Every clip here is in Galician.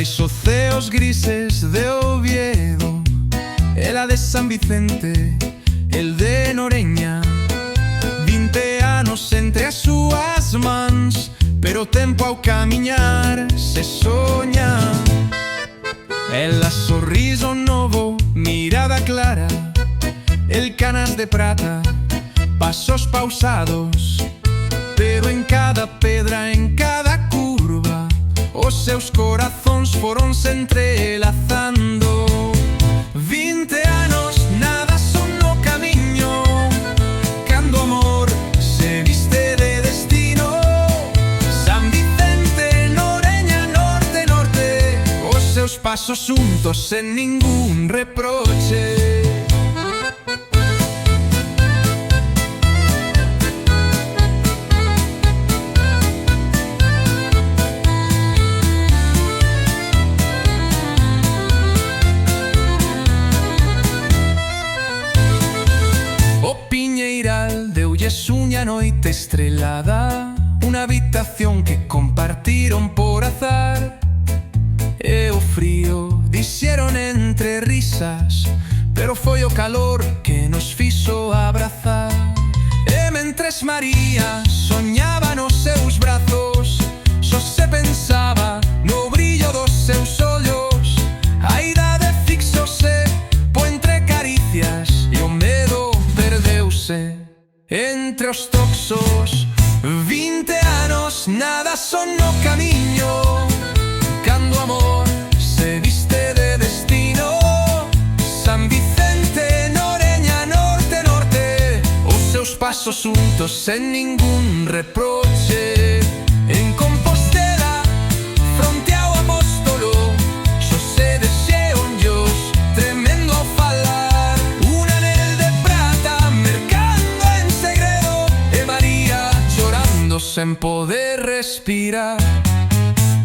Baixo ceos grises de Oviedo, ela de San Vicente, el de Noreña. 20 anos entre as súas mans, pero o tempo ao camiñar se soña. Ela sorriso novo, mirada clara, el canas de prata, pasos pausados, pero en cada pedra, en cada curva, os seus corazóns foronse entrelazando. 20 anos, nada son no camiño, cando o amor se viste de destino. San Vicente, Noreña, norte, norte, os seus pasos xuntos sen ningún reproche. Deulles unha noite estrelada, unha habitación que compartiron por azar. E o frío dixeron entre risas, pero foi o calor que nos fixo abrazar. E mentres María soñaba nos seus brazos, só se pensaba no brillo dos seus ollos. A idade fixose po entre caricias e o medo perdeuse entre os toxos. 20 anos, nada son no camiño, cando o amor se viste de destino. San Vicente, Noreña, norte, norte, os seus pasos xuntos sen ningún reproche. En Compostela, fronte ao apóstolo, xo se desxeon Dios tremendo ao falar. Un anel de prata mercando en segredo, e María chorando sen poder respirar.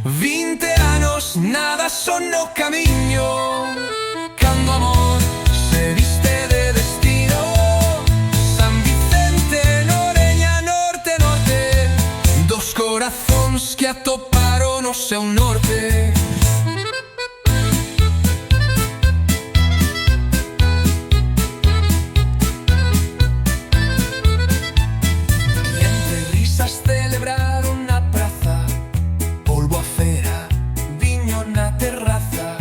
20 anos, nada son no camiño, cando o amor se viste de destino. San Vicente, Noreña, norte, norte, dos corazóns que atoparon o seu norte. E entre risas celebraron na praza, polvo a fera, viño na terraza,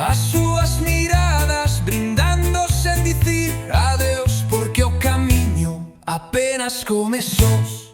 as súas miradas brindando sen dicir adeus, porque o camiño apenas comezou.